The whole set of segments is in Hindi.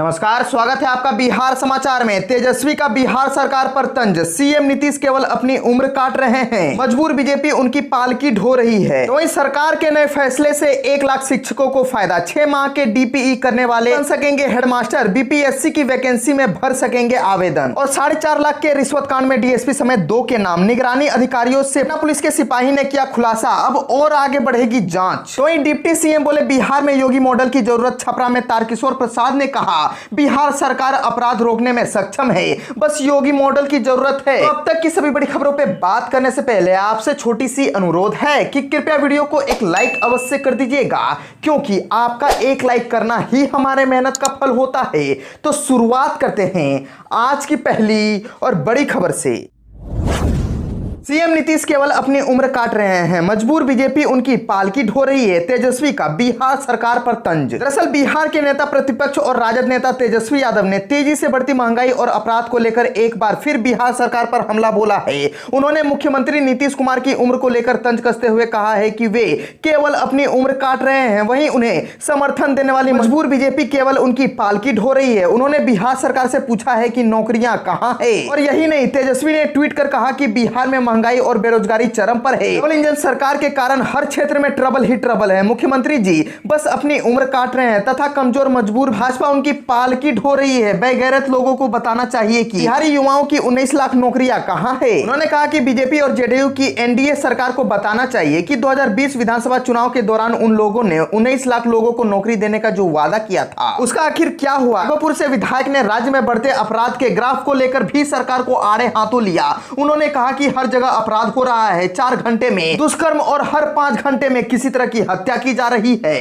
नमस्कार, स्वागत है आपका बिहार समाचार में। तेजस्वी का बिहार सरकार पर तंज, सीएम नीतीश केवल अपनी उम्र काट रहे हैं, मजबूर बीजेपी उनकी पालकी ढो रही है। तो इस सरकार के नए फैसले से 1 लाख शिक्षकों को फायदा, 6 माह के डीपीई करने वाले बन सकेंगे हेडमास्टर, बीपीएससी की वैकेंसी में भर सकेंगे आवेदन। और 4.5 लाख के रिश्वत कांड में डीएसपी समेत 2 के नाम निगरानी अधिकारियों से पुलिस के सिपाही ने किया खुलासा, अब और आगे बढ़ेगी जांच। तो डिप्टी सीएम बोले बिहार में योगी मॉडल की जरूरत, छपरा में तारकिशोर प्रसाद ने कहा बिहार सरकार अपराध रोकने में सक्षम है, बस योगी मॉडल की जरूरत है। तो अब तक की सभी बड़ी खबरों पे बात करने से पहले आपसे छोटी सी अनुरोध है कि कृपया वीडियो को एक लाइक अवश्य कर दीजिएगा, क्योंकि आपका एक लाइक करना ही हमारे मेहनत का फल होता है। तो शुरुआत करते हैं आज की पहली और बड़ी खबर से। सीएम नीतीश केवल अपनी उम्र काट रहे हैं, मजबूर बीजेपी उनकी पालकी ढो रही है, तेजस्वी का बिहार सरकार पर तंज। दरअसल बिहार के नेता प्रतिपक्ष और राजद नेता तेजस्वी यादव ने तेजी से बढ़ती महंगाई और अपराध को लेकर एक बार फिर बिहार सरकार पर हमला बोला है। उन्होंने मुख्यमंत्री नीतीश कुमार की उम्र को लेकर तंज कसते हुए कहा है कि वे केवल अपनी उम्र काट रहे हैं, वहीं उन्हें समर्थन देने वाली मजबूर बीजेपी केवल उनकी पालकी ढो रही है। उन्होंने बिहार सरकार से पूछा है कि नौकरियां कहां है, और यही नहीं, तेजस्वी ने ट्वीट कर कहा कि बिहार में महंगाई और बेरोजगारी चरम पर है, डबल इंजन सरकार के कारण हर क्षेत्र में ट्रबल ही ट्रबल है। मुख्यमंत्री जी बस अपनी उम्र काट रहे हैं तथा कमजोर मजबूर भाजपा उनकी पालकी ढो रही है। बेगैरत लोगों को बताना चाहिए कि बिहारी युवाओं की 19 लाख नौकरियां कहां है। उन्होंने कहा कि बीजेपी और जेडीयू की एनडीए सरकार को बताना चाहिए कि 2020 विधानसभा चुनाव के दौरान उन लोगों ने 19 लाख लोगों को नौकरी देने का जो वादा किया था, उसका आखिर क्या हुआ। गोरखपुर से विधायक ने राज्य में बढ़ते अपराध के ग्राफ को लेकर भी सरकार को आड़े हाथों लिया। उन्होंने कहा कि हर जगह अपराध हो रहा है, 4 घंटे में दुष्कर्म और हर 5 घंटे में किसी तरह की हत्या की जा रही है।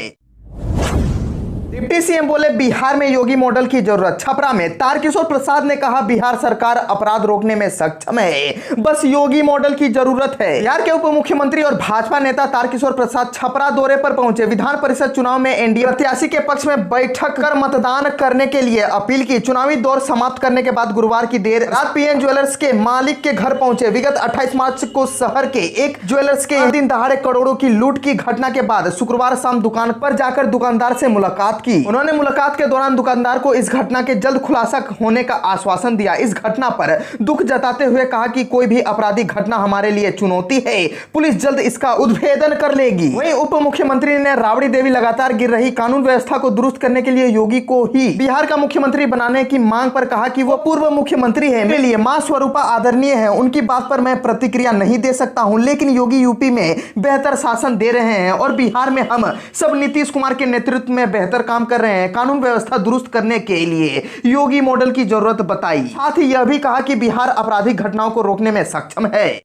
डिप्टी सीएम बोले बिहार में योगी मॉडल की जरूरत, छपरा में तारकिशोर प्रसाद ने कहा बिहार सरकार अपराध रोकने में सक्षम है, बस योगी मॉडल की जरूरत है। बिहार के उप मुख्यमंत्री और भाजपा नेता तारकिशोर प्रसाद छपरा दौरे पर पहुंचे। विधान परिषद चुनाव में एनडीए प्रत्याशी के पक्ष में बैठक कर मतदान करने के लिए अपील की। चुनावी दौर समाप्त करने के बाद गुरुवार की देर रात पीएन ज्वेलर्स के मालिक के घर पहुंचे। विगत 28 मार्च को शहर के एक ज्वेलर्स के दिन दहाड़े करोड़ों की लूट की घटना के बाद शुक्रवार शाम दुकान पर जाकर दुकानदार से मुलाकात की। उन्होंने मुलाकात के दौरान दुकानदार को इस घटना के जल्द खुलासा होने का आश्वासन दिया। इस घटना पर दुख जताते हुए कहा कि कोई भी आपराधिक घटना हमारे लिए चुनौती है, पुलिस जल्द इसका उद्भेदन कर लेगी। वहीं उप मुख्यमंत्री ने राबड़ी देवी लगातार गिर रही कानून व्यवस्था को दुरुस्त करने के लिए योगी को ही बिहार का मुख्यमंत्री बनाने की मांग पर कहा कि वो पूर्व मुख्यमंत्री है, मेरे लिए मां स्वरूपा आदरणीय है, उनकी बात पर मैं प्रतिक्रिया नहीं दे सकता हूं, लेकिन योगी यूपी में बेहतर शासन दे रहे हैं और बिहार में हम सब नीतीश कुमार के नेतृत्व में बेहतर काम कर रहे हैं। कानून व्यवस्था दुरुस्त करने के लिए योगी मॉडल की जरूरत बताई। साथ ही यह भी कहा कि बिहार आपराधिक घटनाओं को रोकने में सक्षम है।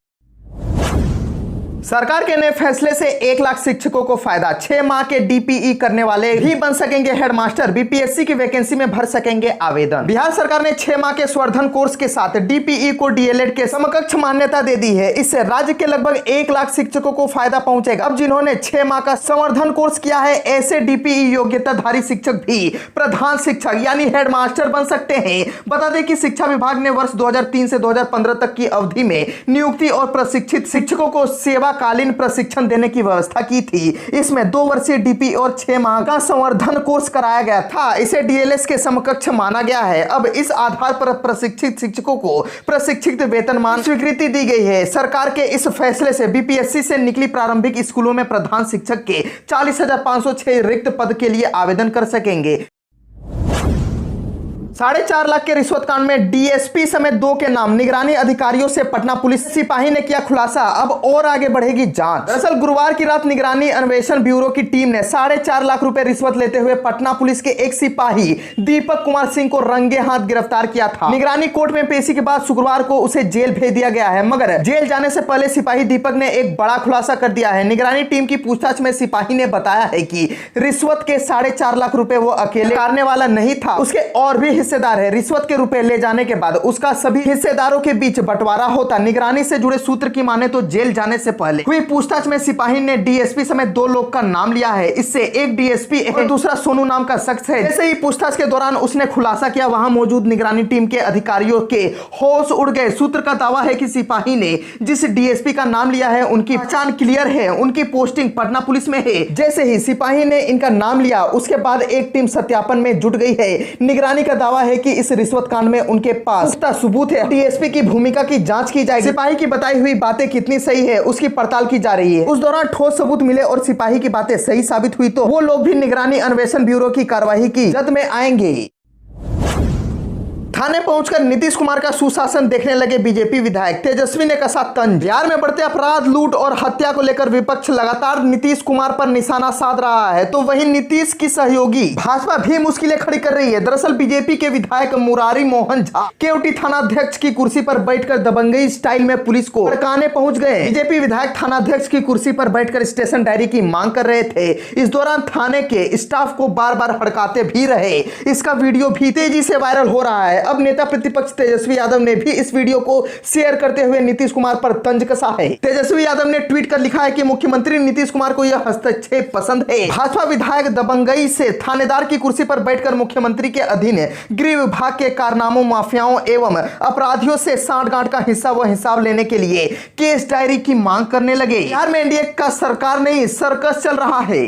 सरकार के नए फैसले से 1 लाख शिक्षकों को फायदा, 6 माह के डीपीई करने वाले भी बन सकेंगे हेडमास्टर, बीपीएससी की वैकेंसी में भर सकेंगे आवेदन। बिहार सरकार ने 6 माह के संवर्धन कोर्स के साथ डीपीई को डीएलएड के समकक्ष मान्यता दे दी है। इससे राज्य के लगभग 1 लाख शिक्षकों को फायदा पहुंचेगा। अब जिन्होंने 6 माह का संवर्धन कोर्स किया है, ऐसे डीपीई योग्यताधारी शिक्षक भी प्रधान शिक्षक यानी हेडमास्टर बन सकते हैं। बता दें कि शिक्षा विभाग ने वर्ष 2003 से 2015 तक की अवधि में नियुक्ति और प्रशिक्षित शिक्षकों को सेवा कालीन प्रशिक्षण देने की व्यवस्था की थी। इसमें 2 वर्षीय डीपी और 6 माह का संवर्धन कोर्स कराया गया था। इसे डीएलएस के समकक्ष माना गया है। अब इस आधार पर प्रशिक्षित शिक्षकों को प्रशिक्षित वेतनमान स्वीकृति दी गई है। सरकार के इस फैसले से बीपीएससी से निकली प्रारंभिक स्कूलों में प्रधान शिक्षक के 40,506 रिक्त पद के लिए आवेदन कर सकेंगे। 4.5 लाख के रिश्वत कांड में डीएसपी समेत 2 के नाम निगरानी अधिकारियों से पटना पुलिस सिपाही ने किया खुलासा, अब और आगे बढ़ेगी जांच। दरअसल गुरुवार की रात निगरानी अन्वेषण ब्यूरो की टीम ने 4.5 लाख रुपए रिश्वत लेते हुए पटना पुलिस के एक सिपाही दीपक कुमार सिंह को रंगे हाथ गिरफ्तार किया था। निगरानी कोर्ट में पेशी के बाद शुक्रवार को उसे जेल भेज दिया गया है, मगर जेल जाने से पहले सिपाही दीपक ने एक बड़ा खुलासा कर दिया है। निगरानी टीम की पूछताछ में सिपाही ने बताया है कि रिश्वत के 4.5 लाख रुपए वो अकेले करने वाला नहीं था, उसके और भी हिस्सेदार है। रिश्वत के रुपए ले जाने के बाद उसका सभी हिस्सेदारों के बीच बंटवारा होता। निगरानी से जुड़े सूत्र की माने तो जेल जाने से पहले हुई पूछताछ में सिपाही ने डीएसपी समेत 2 लोग का नाम लिया है। इससे एक डीएसपी और दूसरा सोनू नाम का शख्स है। जैसे ही पूछताछ के दौरान उसने खुलासा किया, वहां मौजूद निगरानी टीम के अधिकारियों के होश उड़ गए। सूत्र का दावा है कि सिपाही ने जिस डीएसपी का नाम लिया है उनकी पहचान क्लियर है, उनकी पोस्टिंग पटना पुलिस में है। जैसे ही सिपाही ने इनका नाम लिया उसके बाद एक टीम सत्यापन में जुट गई है। निगरानी का दावा है कि इस रिश्वत कांड में उनके पास पुख्ता सबूत है। डीएसपी की भूमिका की जांच की जाएगी। सिपाही की बताई हुई बातें कितनी सही है उसकी पड़ताल की जा रही है। उस दौरान ठोस सबूत मिले और सिपाही की बातें सही साबित हुई तो वो लोग भी निगरानी अन्वेषण ब्यूरो की कार्रवाई की जद में आएंगे। थाने पहुंचकर नीतीश कुमार का सुशासन देखने लगे बीजेपी विधायक। तेजस्वी ने कसा तंज। बिहार में बढ़ते अपराध, लूट और हत्या को लेकर विपक्ष लगातार नीतीश कुमार पर निशाना साध रहा है, तो वहीं नीतीश की सहयोगी भाजपा भी मुश्किलें खड़ी कर रही है। दरअसल बीजेपी के विधायक मुरारी मोहन झा केवटी थानाध्यक्ष की कुर्सी पर बैठकर दबंगई स्टाइल में पुलिस को भड़काने पहुंच गए। बीजेपी विधायक थानाध्यक्ष की कुर्सी पर बैठकर स्टेशन डायरी की मांग कर रहे थे। इस दौरान थाने के स्टाफ को बार बार हड़काते भी रहे। इसका वीडियो भी तेजी से वायरल हो रहा है। अब नेता प्रतिपक्ष तेजस्वी यादव ने भी इस वीडियो को शेयर करते हुए नीतीश कुमार पर तंज कसा है। तेजस्वी यादव ने ट्वीट कर लिखा है कि मुख्यमंत्री नीतीश कुमार को यह हस्तक्षेप पसंद है। भाजपा विधायक दबंगई से थानेदार की कुर्सी पर बैठकर मुख्यमंत्री के अधीन गृह विभाग के कारनामों, माफियाओं एवं अपराधियों से सांठगांठ का हिस्सा व हिसाब लेने के लिए केस डायरी की मांग करने लगे। बिहार में एनडीए का सरकार नहीं सर्कस चल रहा है।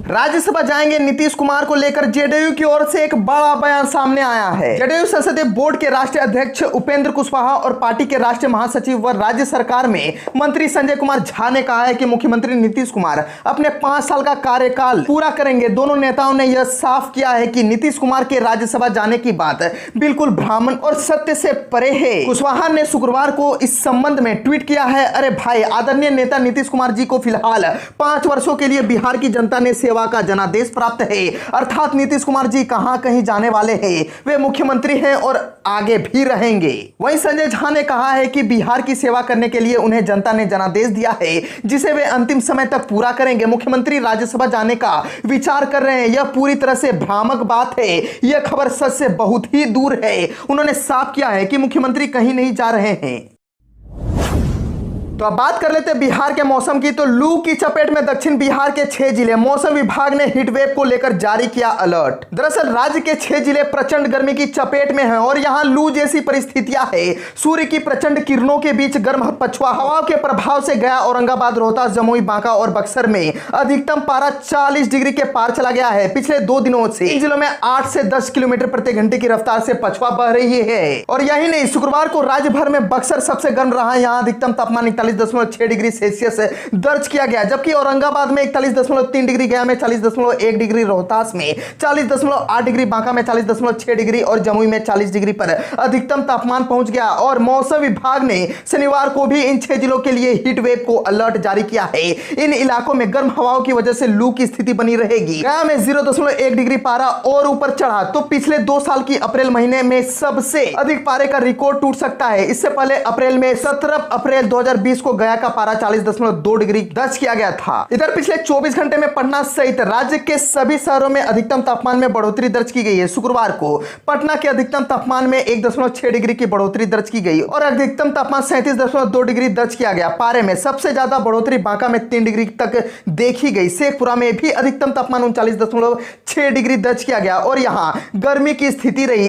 राज्यसभा जाएंगे नीतीश कुमार को लेकर जेडीयू की ओर से एक बड़ा बयान सामने आया है। जेडीयू संसदीय बोर्ड के राष्ट्रीय अध्यक्ष उपेंद्र कुशवाहा और पार्टी के राष्ट्रीय महासचिव व राज्य सरकार में मंत्री संजय कुमार झा ने कहा है कि मुख्यमंत्री नीतीश कुमार अपने 5 साल का कार्यकाल पूरा करेंगे। दोनों नेताओं ने यह साफ किया है कि नीतीश कुमार के राज्यसभा जाने की बात बिल्कुल भ्रामक और सत्य से परे है। कुशवाहा ने शुक्रवार को इस संबंध में ट्वीट किया है, अरे भाई, आदरणीय नेता नीतीश कुमार जी को फिलहाल 5 वर्षों के लिए बिहार की जनता ने सेवा का जनादेश प्राप्त है, अर्थात नीतीश कुमार जी कहां कहीं जाने वाले हैं। वे मुख्यमंत्री हैं और आगे भी रहेंगे। वहीं संजय झा ने कहा है कि बिहार की सेवा करने के लिए उन्हें जनता ने जनादेश दिया है, जिसे वे अंतिम समय तक पूरा करेंगे। मुख्यमंत्री राज्यसभा जाने का विचार कर रहे हैं, यह पूरी तरह से भ्रामक बात है। यह खबर सच से बहुत ही दूर है। उन्होंने साफ किया है कि मुख्यमंत्री कहीं नहीं जा रहे हैं। तो अब बात कर लेते हैं बिहार के मौसम की। तो लू की चपेट में दक्षिण बिहार के 6 जिले। मौसम विभाग ने हीट वेव को लेकर जारी किया अलर्ट। दरअसल राज्य के 6 जिले प्रचंड गर्मी की चपेट में हैं और यहां लू जैसी परिस्थितियां हैं। सूर्य की प्रचंड किरणों के बीच गर्म पछुआ हवाओं के प्रभाव से गया, औरंगाबाद, रोहतास, जमुई, बांका और बक्सर में अधिकतम पारा 40 डिग्री के पार चला गया है। पिछले 2 दिनों से इन जिलों में 8 से 10 किलोमीटर प्रति घंटे की रफ्तार से पछुआ बह रही है। और यही नहीं, शुक्रवार को राज्य भर में बक्सर सबसे गर्म रहा। यहाँ अधिकतम तापमान 41.6 डिग्री सेल्सियस दर्ज किया गया, जबकि औरंगाबाद में 41.3 डिग्री, गया में 40.1 डिग्री, रोहतास में 40.8 डिग्री, बांका में 40.6 डिग्री और जमुई में 40 डिग्री पर अधिकतम तापमान पहुंच गया। और मौसम विभाग ने शनिवार को भी इन 6 जिलों के लिए हीट वेव को अलर्ट जारी किया है। इन इलाकों में गर्म हवाओं की वजह से लू की स्थिति बनी रहेगी। गया में 0.1 डिग्री पारा और ऊपर चढ़ा तो पिछले 2 साल की अप्रैल महीने में सबसे अधिक पारे का रिकॉर्ड टूट सकता है। इससे पहले अप्रैल में 17 अप्रैल 2020 को गया का पारा 40.2 डिग्री दर्ज किया गया था। इधर पिछले 24 घंटे में पटना सहित राज्य के सभी शहरों में अधिकतम तापमान में बढ़ोतरी दर्ज की गई है। शुक्रवार को पटना के अधिकतम तापमान में 1.6 डिग्री की बढ़ोतरी दर्ज की गई और अधिकतम तापमान 37.2 डिग्री दर्ज किया गया। पारे में सबसे ज्यादा बढ़ोतरी बांका में 3 डिग्री तक देखी गई। शेखपुरा में भी अधिकतम तापमान 39.6 डिग्री दर्ज किया गया और यहाँ गर्मी की स्थिति रही।